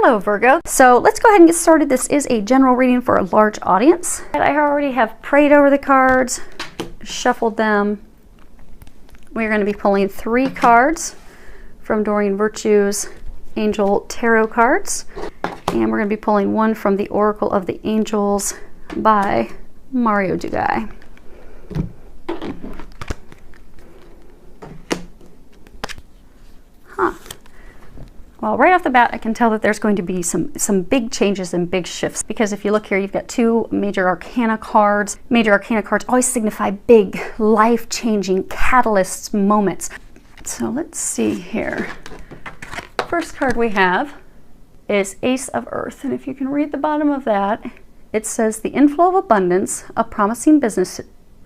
Hello Virgo. So let's go ahead and get started. This is a general reading for a large audience. I already have prayed over the cards, shuffled them. We're going to be pulling 3 cards from Doreen Virtue's Angel Tarot cards. And we're going to be pulling 1 from the Oracle of the Angels by Mario Dugai. Well, right off the bat, I can tell that there's going to be some big changes and big shifts, because if you look here, you've got 2 major arcana cards. Major arcana cards always signify big, life-changing catalysts, moments. So let's see here. First card we have is Ace of Earth, and if you can read the bottom of that, it says the inflow of abundance, a promising business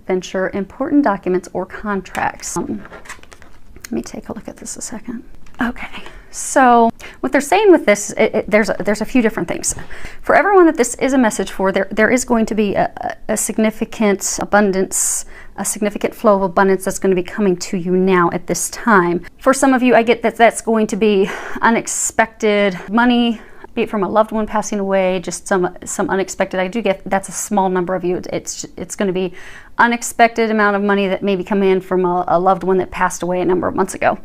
venture, important documents or contracts. Let me take a look at this a second. Okay, so what they're saying with this, there's a few different things. For everyone that this is a message for, there is going to be a significant abundance, a significant flow of abundance that's going to be coming to you now at this time. For some of you, I get that that's going to be unexpected money, be it from a loved one passing away, just some unexpected. I do get that's a small number of you. It's going to be unexpected amount of money that maybe come in from a loved one that passed away a number of months ago.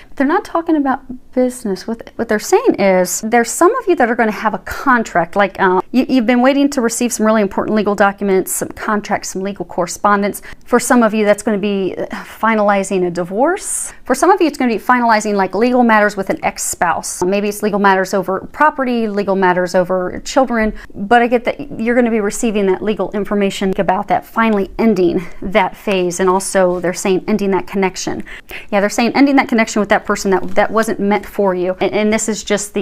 But they're not talking about business. What they're saying is there's some of you that are going to have a contract, like you've been waiting to receive some really important legal documents, some contracts, some legal correspondence. For some of you, that's going to be finalizing a divorce. For some of you, it's going to be finalizing like legal matters with an ex-spouse. Maybe it's legal matters over property, legal matters over children, but I get that you're going to be receiving that legal information about that finally ending that phase. And also they're saying ending that connection. Yeah, they're saying ending that connection with that person that wasn't meant for you. And this is just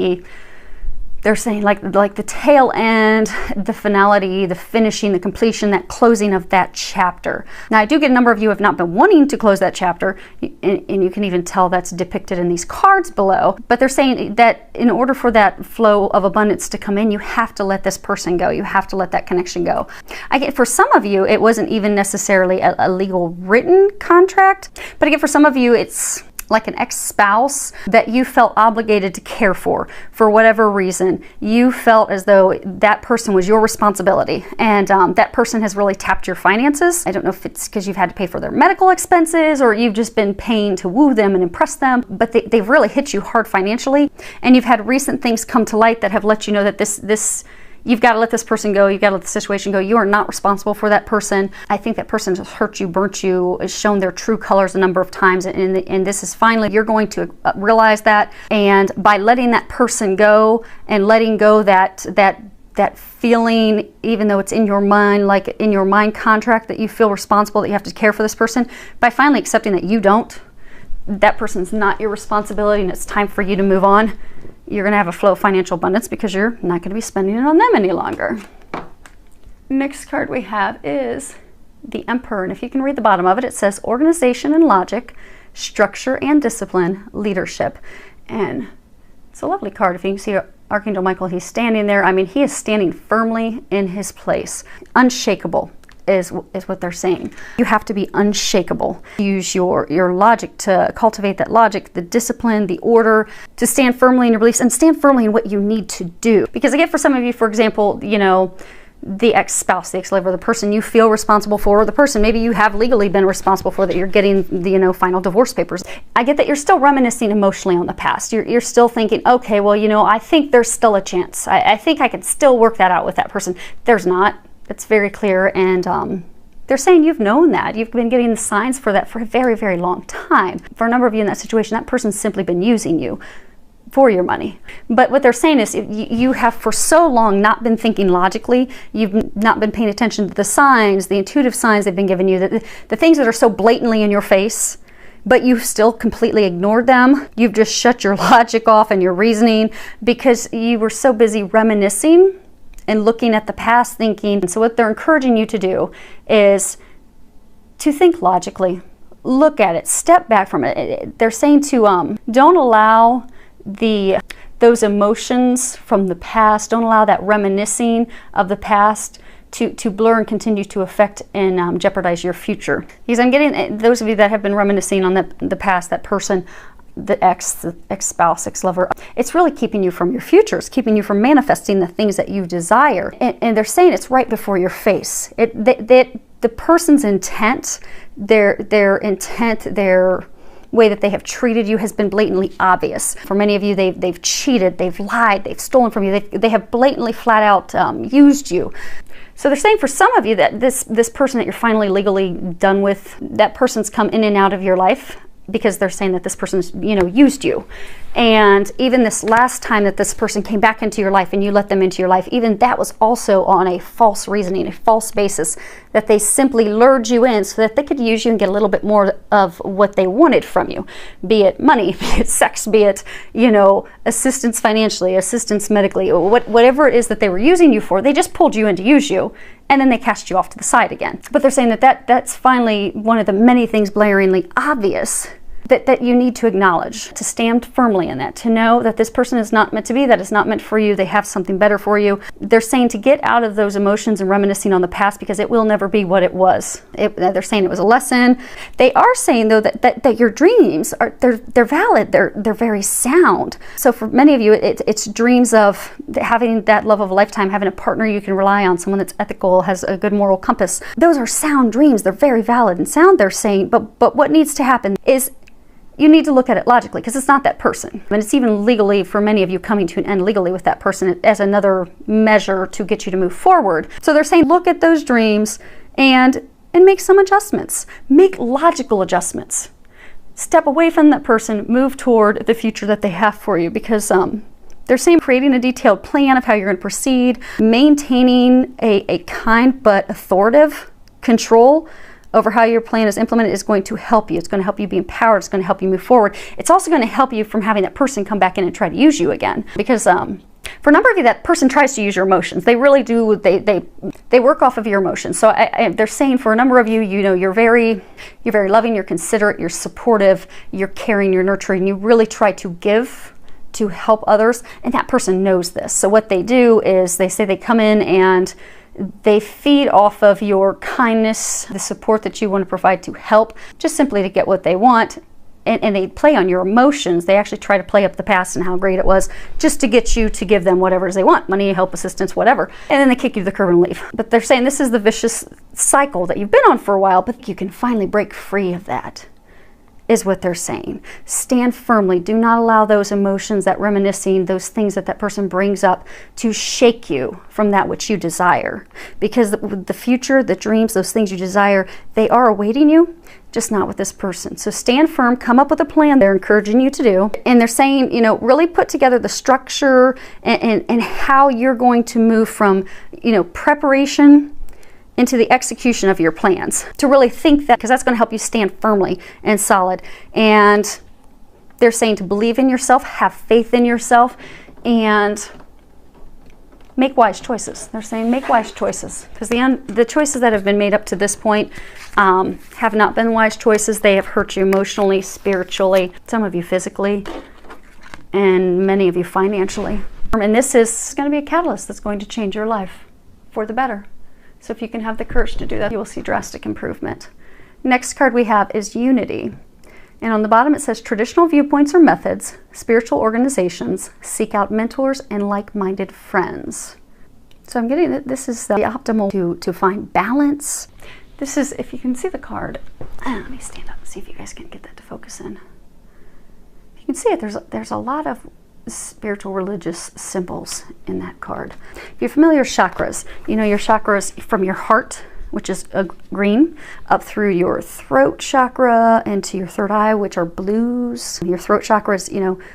they're saying like the tail end, the finality, the finishing, the completion, that closing of that chapter. Now, I do get a number of you have not been wanting to close that chapter, and you can even tell that's depicted in these cards below. But they're saying that in order for that flow of abundance to come in, you have to let this person go. You have to let that connection go. I get for some of you, it wasn't even necessarily a legal written contract, but again, for some of you, it's like an ex-spouse that you felt obligated to care for whatever reason. You felt as though that person was your responsibility, and that person has really tapped your finances. I don't know if it's because you've had to pay for their medical expenses or you've just been paying to woo them and impress them, but they've really hit you hard financially, and you've had recent things come to light that have let you know that this you've got to let this person go. You've got to let the situation go. You are not responsible for that person. I think that person has hurt you, burnt you, has shown their true colors a number of times. And this is finally, you're going to realize that. And by letting that person go and letting go that feeling, even though it's in your mind, like in your mind contract that you feel responsible, that you have to care for this person, by finally accepting that you don't, that person's not your responsibility and it's time for you to move on, you're going to have a flow of financial abundance because you're not going to be spending it on them any longer. Next card we have is the Emperor, and if you can read the bottom of it, it says organization and logic, structure and discipline, leadership. And it's a lovely card. If you can see Archangel Michael, he's standing there. I mean, he is standing firmly in his place, unshakable. Is what they're saying. You have to be unshakable. Use your logic to cultivate that logic, the discipline, the order, to stand firmly in your beliefs and stand firmly in what you need to do. Because again, for some of you, for example, you know, the ex-spouse, the ex-lover, the person you feel responsible for, or the person maybe you have legally been responsible for, that you're getting the, you know, final divorce papers. I get that you're still reminiscing emotionally on the past. You're still thinking, okay, well, you know, I think there's still a chance. I think I can still work that out with that person. There's not. It's very clear, and they're saying you've known that. You've been getting the signs for that for a very, very long time. For a number of you in that situation, that person's simply been using you for your money. But what they're saying is you have for so long not been thinking logically. You've not been paying attention to the signs, the intuitive signs they've been giving you, the things that are so blatantly in your face, but you've still completely ignored them. You've just shut your logic off and your reasoning because you were so busy reminiscing and looking at the past, thinking. So what they're encouraging you to do is to think logically, look at it, step back from it. They're saying to don't allow those emotions from the past, don't allow that reminiscing of the past to blur and continue to affect and jeopardize your future. Because I'm getting those of you that have been reminiscing on the past, that person, the ex-spouse, ex-lover. It's really keeping you from your future. It's keeping you from manifesting the things that you desire. And they're saying it's right before your face. The person's intent, their intent, their way that they have treated you has been blatantly obvious. For many of you, they've cheated, they've lied, they've stolen from you, they have blatantly flat out used you. So they're saying for some of you that this person that you're finally legally done with, that person's come in and out of your life because they're saying that this person's, used you. And even this last time that this person came back into your life and you let them into your life, even that was also on a false reasoning, a false basis, that they simply lured you in so that they could use you and get a little bit more of what they wanted from you, be it money, be it sex, be it, assistance financially, assistance medically, whatever it is that they were using you for. They just pulled you in to use you, and then they cast you off to the side again. But they're saying that's finally one of the many things blaringly obvious that you need to acknowledge, to stand firmly in that, to know that this person is not meant to be, that is not meant for you, they have something better for you. They're saying to get out of those emotions and reminiscing on the past because it will never be what it was. They're saying it was a lesson. They are saying though that your dreams they're valid, they're very sound. So for many of you, it's dreams of having that love of a lifetime, having a partner you can rely on, someone that's ethical, has a good moral compass. Those are sound dreams. They're very valid and sound, they're saying, but what needs to happen is you need to look at it logically, because it's not that person. And it's even legally, for many of you, coming to an end legally with that person as another measure to get you to move forward. So they're saying look at those dreams and make some adjustments. Make logical adjustments. Step away from that person, move toward the future that they have for you, because they're saying creating a detailed plan of how you're going to proceed, maintaining a kind but authoritative control over how your plan is implemented is going to help you. It's going to help you be empowered. It's going to help you move forward. It's also going to help you from having that person come back in and try to use you again. Because for a number of you, that person tries to use your emotions. They really do. They work off of your emotions. So they're saying for a number of you, you're very loving, you're considerate, you're supportive, you're caring, you're nurturing. You really try to give, to help others, and that person knows this. So what they do is they say they come in and they feed off of your kindness, the support that you want to provide to help, just simply to get what they want. And they play on your emotions. They actually try to play up the past and how great it was just to get you to give them whatever it is they want, money, help, assistance, whatever. And then they kick you to the curb and leave. But they're saying this is the vicious cycle that you've been on for a while, but you can finally break free of that, is what they're saying. Stand firmly. Do not allow those emotions, that reminiscing, those things that person brings up to shake you from that which you desire. Because the future, the dreams, those things you desire, they are awaiting you, just not with this person. So stand firm, come up with a plan they're encouraging you to do. And they're saying, really put together the structure and how you're going to move from, preparation into the execution of your plans, to really think that, because that's going to help you stand firmly and solid. And they're saying to believe in yourself, have faith in yourself, and make wise choices. They're saying make wise choices, because the choices that have been made up to this point have not been wise choices. They have hurt you emotionally, spiritually, some of you physically, and many of you financially. And this is going to be a catalyst that's going to change your life for the better. So if you can have the courage to do that, you will see drastic improvement. Next card we have is unity. And on the bottom it says traditional viewpoints or methods, spiritual organizations, seek out mentors and like-minded friends. So I'm getting that this is the optimal to find balance. This is, if you can see the card, let me stand up and see if you guys can get that to focus in. You can see it, there's a lot of spiritual religious symbols in that card. If you're familiar with chakras, your chakras from your heart, which is green, up through your throat chakra into your third eye, which are blues. Your throat chakra is,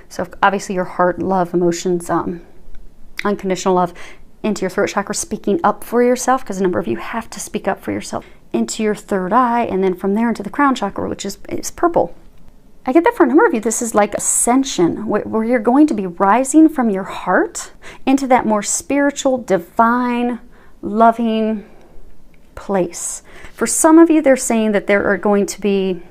so obviously your heart, love, emotions, unconditional love, into your throat chakra, speaking up for yourself, because a number of you have to speak up for yourself, into your third eye, and then from there into the crown chakra, which is purple. I get that for a number of you, this is like ascension, where you're going to be rising from your heart into that more spiritual, divine, loving place. For some of you, they're saying that there are going to be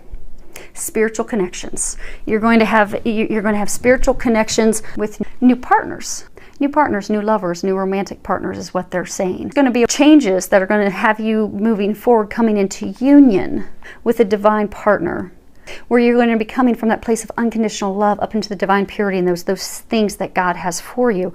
spiritual connections. You're going to have spiritual connections with new partners. New partners, new lovers, new romantic partners is what they're saying. It's going to be changes that are going to have you moving forward, coming into union with a divine partner. where you're going to be coming from that place of unconditional love up into the divine purity and those things that God has for you,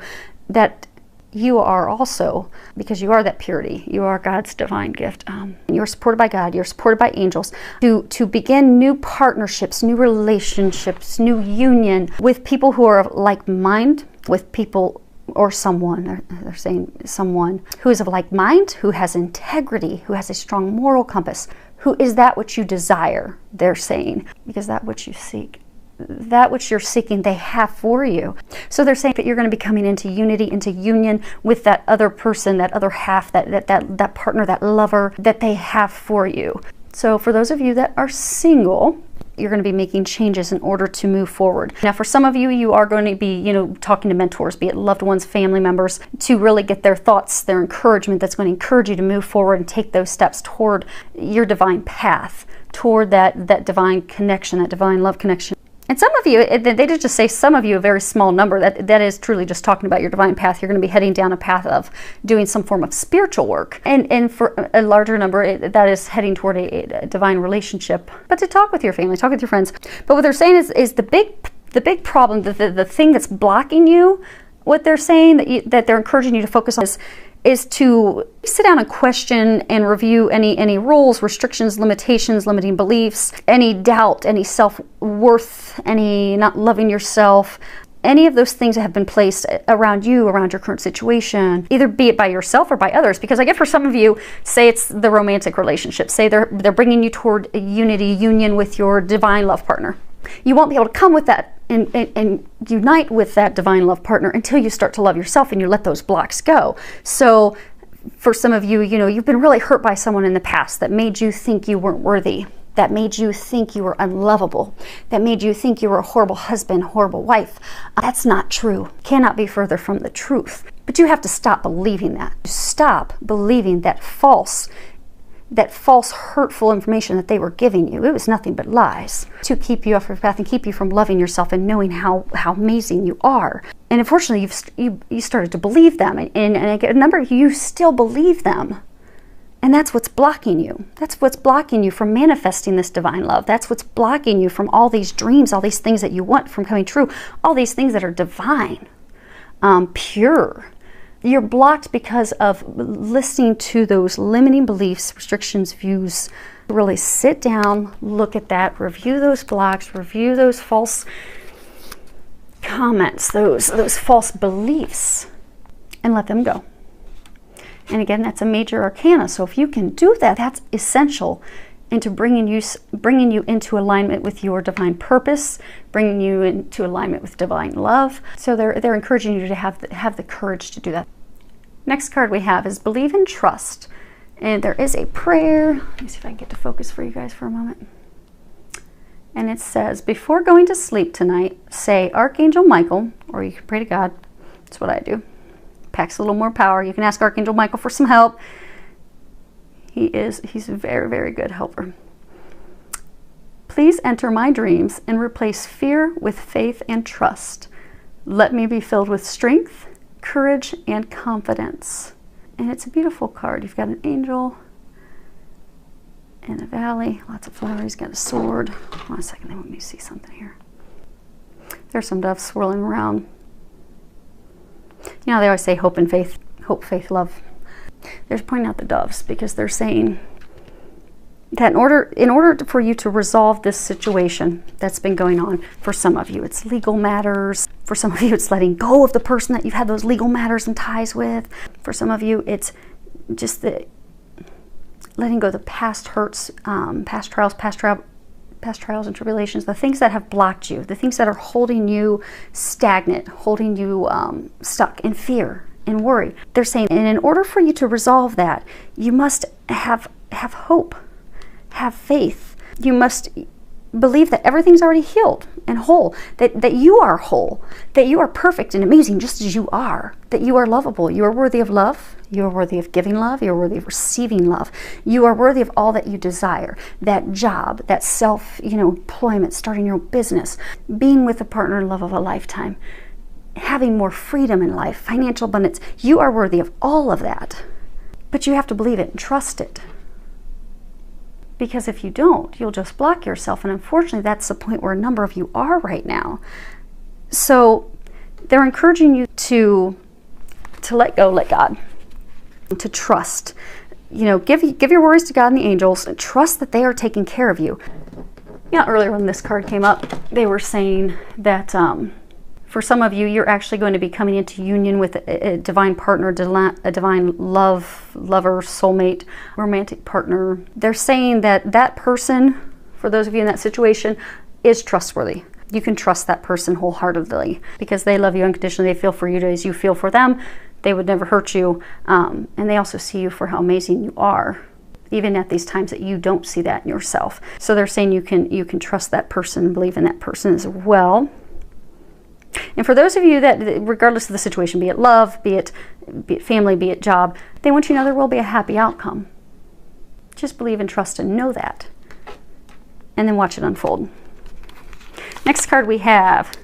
that you are also, because you are that purity, you are God's divine gift. You're supported by God, you're supported by angels to begin new partnerships, new relationships, new union with people who are of like mind, with people or someone, they're saying someone who is of like mind, who has integrity, who has a strong moral compass, who is that which you desire, they're saying, because that which you seek, that which you're seeking, they have for you. So they're saying that you're going to be coming into unity, into union with that other person, that other half, that partner, that lover that they have for you. So for those of you that are single, you're going to be making changes in order to move forward. Now, for some of you, you are going to be, talking to mentors, be it loved ones, family members, to really get their thoughts, their encouragement that's going to encourage you to move forward and take those steps toward your divine path, toward that divine connection, that divine love connection. And some of you, they did just say some of you, a very small number, that is truly just talking about your divine path. You're going to be heading down a path of doing some form of spiritual work. And for a larger number, that is heading toward a divine relationship. But to talk with your family, talk with your friends. But what they're saying is the big problem, the thing that's blocking you, what they're saying that they're encouraging you to focus on is to sit down and question and review any rules, restrictions, limitations, limiting beliefs, any doubt, any self-worth, any not loving yourself, any of those things that have been placed around you, around your current situation, either be it by yourself or by others. Because I get for some of you, say it's the romantic relationship, say they're bringing you toward a union with your divine love partner. You won't be able to come with that and unite with that divine love partner until you start to love yourself and you let those blocks go. So for some of you, you've been really hurt by someone in the past that made you think you weren't worthy, that made you think you were unlovable, that made you think you were a horrible husband, horrible wife. That's not true. Cannot be further from the truth. But you have to stop believing that. Stop believing that false, hurtful information that they were giving you. It was nothing but lies to keep you off your path and keep you from loving yourself and knowing how amazing you are. And unfortunately, you started to believe them, and a number of you still believe them. And that's what's blocking you. That's what's blocking you from manifesting this divine love. That's what's blocking you from all these dreams, all these things that you want from coming true, all these things that are divine, pure. You're blocked because of listening to those limiting beliefs, restrictions, views. Really sit down, look at that, review those blocks, review those false comments, those false beliefs, and let them go. And again, that's a major arcana. So if you can do that, that's essential into bringing you into alignment with your divine purpose, bringing you into alignment with divine love. So they're encouraging you to have the courage to do that. Next card we have is Believe and Trust. And there is a prayer. Let me see if I can get to focus for you guys for a moment. And it says, before going to sleep tonight, say Archangel Michael, or you can pray to God. That's what I do. Packs a little more power. You can ask Archangel Michael for some help. He's a very, very good helper. Please enter my dreams and replace fear with faith and trust. Let me be filled with strength, courage, and confidence. And it's a beautiful card. You've got an angel in a valley, lots of flowers. He's got a sword. Hold on a second, let me see something here. There's some doves swirling around. They always say hope and faith, hope, faith, love. They're pointing out the doves because they're saying that in order for you to resolve this situation that's been going on, for some of you it's legal matters, for some of you it's letting go of the person that you've had those legal matters and ties with, for some of you it's just the letting go of the past hurts, past trials and tribulations, the things that have blocked you, the things that are holding you stagnant, holding you stuck in fear and worry. They're saying, and in order for you to resolve that, you must have hope, have faith. You must believe that everything's already healed and whole, that you are whole, that you are perfect and amazing just as you are, that you are lovable, you are worthy of love, you are worthy of giving love, you are worthy of receiving love, you are worthy of all that you desire, that job, that employment, starting your own business, being with a partner in love of a lifetime, having more freedom in life, financial abundance. You are worthy of all of that, but you have to believe it and trust it. Because if you don't, you'll just block yourself. And unfortunately, that's the point where a number of you are right now. So they're encouraging you to let go, let God, to trust. You know, give your worries to God and the angels, and trust that they are taking care of you. You know, earlier when this card came up, they were saying that for some of you, you're actually going to be coming into union with a divine partner, a divine lover, soulmate, romantic partner. They're saying that that person, for those of you in that situation, is trustworthy. You can trust that person wholeheartedly because they love you unconditionally. They feel for you as you feel for them. They would never hurt you. And they also see you for how amazing you are, even at these times that you don't see that in yourself. So they're saying you can trust that person and believe in that person as well. And for those of you that, regardless of the situation, be it love, be it family, be it job, they want you to know there will be a happy outcome. Just believe and trust and know that. And then watch it unfold. Next card we have,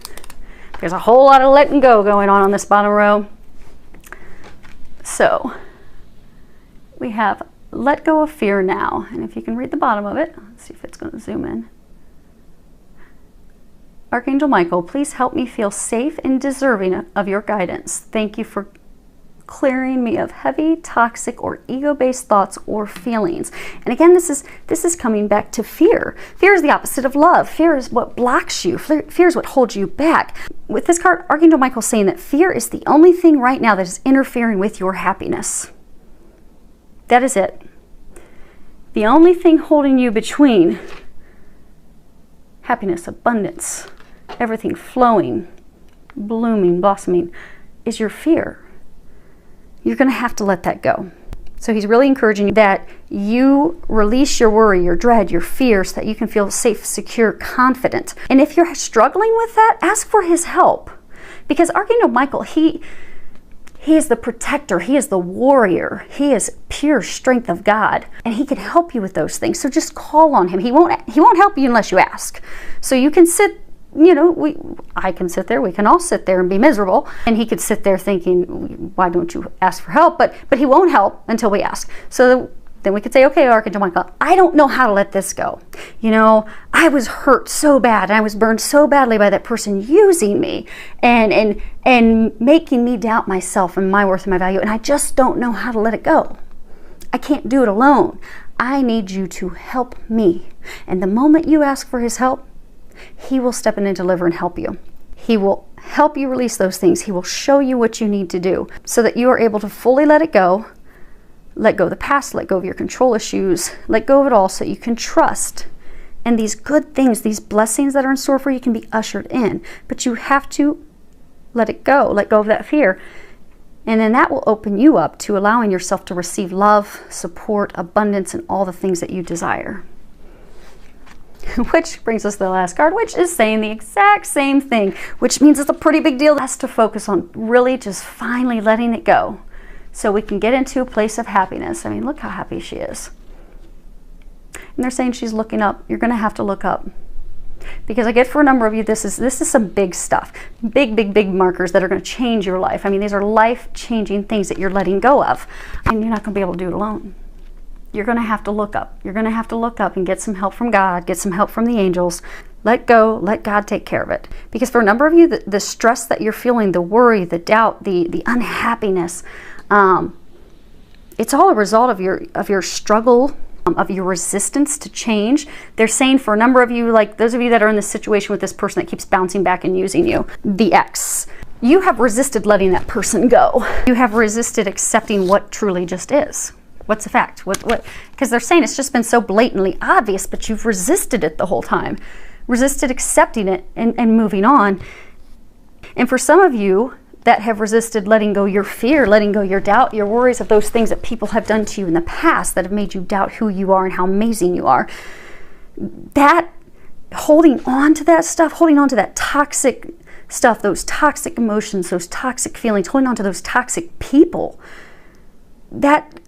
there's a whole lot of letting go going on this bottom row. So we have let go of fear now. And if you can read the bottom of it, let's see if it's going to zoom in. Archangel Michael, please help me feel safe and deserving of your guidance. Thank you for clearing me of heavy, toxic, or ego-based thoughts or feelings. And again, this is coming back to fear. Fear is the opposite of love. Fear is what blocks you. Fear is what holds you back. With this card, Archangel Michael is saying that fear is the only thing right now that is interfering with your happiness. That is it. The only thing holding you between happiness, abundance, everything flowing, blooming, blossoming, is your fear. You're going to have to let that go. So he's really encouraging you that you release your worry, your dread, your fears, so that you can feel safe, secure, confident. And if you're struggling with that, ask for his help. Because Archangel Michael, he is the protector. He is the warrior. He is pure strength of God. And he can help you with those things. So just call on him. He won't help you unless you ask. So you can sit, I can sit there, we can all sit there and be miserable. And he could sit there thinking, why don't you ask for help? But he won't help until we ask. So then we could say, okay, Archangel Michael, I don't know how to let this go. I was hurt so bad. And I was burned so badly by that person using me and making me doubt myself and my worth and my value. And I just don't know how to let it go. I can't do it alone. I need you to help me. And the moment you ask for his help, he will step in and deliver and help you. He will help you release those things. He will show you what you need to do so that you are able to fully let it go. Let go of the past, let go of your control issues, let go of it all so you can trust. And these good things, these blessings that are in store for you can be ushered in. But you have to let it go. Let go of that fear. And then that will open you up to allowing yourself to receive love, support, abundance, and all the things that you desire. Which brings us to the last card, which is saying the exact same thing, which means it's a pretty big deal. Has to focus on really just finally letting it go so we can get into a place of happiness. I mean, look how happy she is. And they're saying she's looking up. You're going to have to look up. Because I get for a number of you, this is some big stuff. Big markers that are going to change your life. I mean, these are life-changing things that you're letting go of. And you're not going to be able to do it alone. You're going to have to look up. You're going to have to look up and get some help from God, get some help from the angels. Let go, let God take care of it. Because for a number of you, the stress that you're feeling, the worry, the doubt, the unhappiness, it's all a result of your struggle, of your resistance to change. They're saying for a number of you, like those of you that are in this situation with this person that keeps bouncing back and using you, the ex, you have resisted letting that person go. You have resisted accepting what truly just is. What's the fact? What? Because they're saying it's just been so blatantly obvious, but you've resisted it the whole time. Resisted accepting it and moving on. And for some of you that have resisted letting go your fear, letting go your doubt, your worries of those things that people have done to you in the past that have made you doubt who you are and how amazing you are, that holding on to that stuff, holding on to that toxic stuff, those toxic emotions, those toxic feelings, holding on to those toxic people, that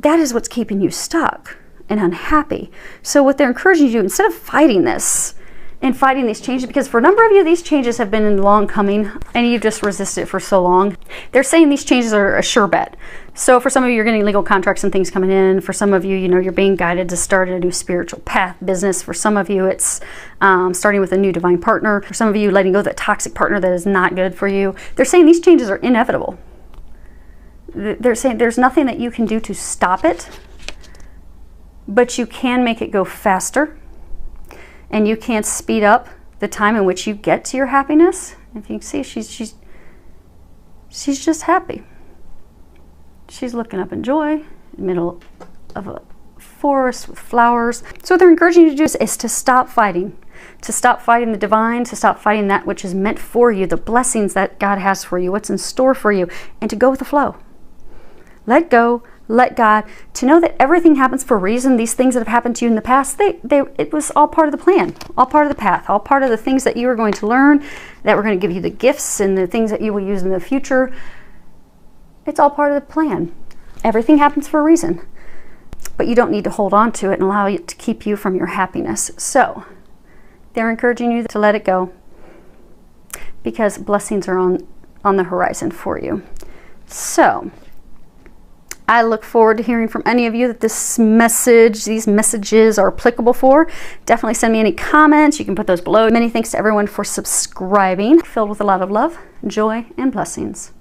is what's keeping you stuck and unhappy. So what they're encouraging you to do, instead of fighting this in fighting these changes, because for a number of you, these changes have been long coming and you've just resisted it for so long. They're saying these changes are a sure bet. So for some of you, you're getting legal contracts and things coming in. For some of you, you know, you're being guided to start a new spiritual path, business. For some of you, it's starting with a new divine partner. For some of you, letting go of that toxic partner that is not good for you. They're saying these changes are inevitable. They're saying there's nothing that you can do to stop it, but you can make it go faster. And you can't speed up the time in which you get to your happiness. If you can see, she's just happy. She's looking up in joy, in the middle of a forest with flowers. So what they're encouraging you to do is to stop fighting. To stop fighting the divine, to stop fighting that which is meant for you, the blessings that God has for you, what's in store for you, and to go with the flow. Let go. Let God, to know that everything happens for a reason. These things that have happened to you in the past, it was all part of the plan, all part of the path, all part of the things that you are going to learn, that we're going to give you the gifts and the things that you will use in the future. It's all part of the plan. Everything happens for a reason, but you don't need to hold on to it and allow it to keep you from your happiness. So they're encouraging you to let it go, because blessings are on the horizon for you. So I look forward to hearing from any of you that these messages are applicable for. Definitely send me any comments. You can put those below. Many thanks to everyone for subscribing. Filled with a lot of love, joy, and blessings.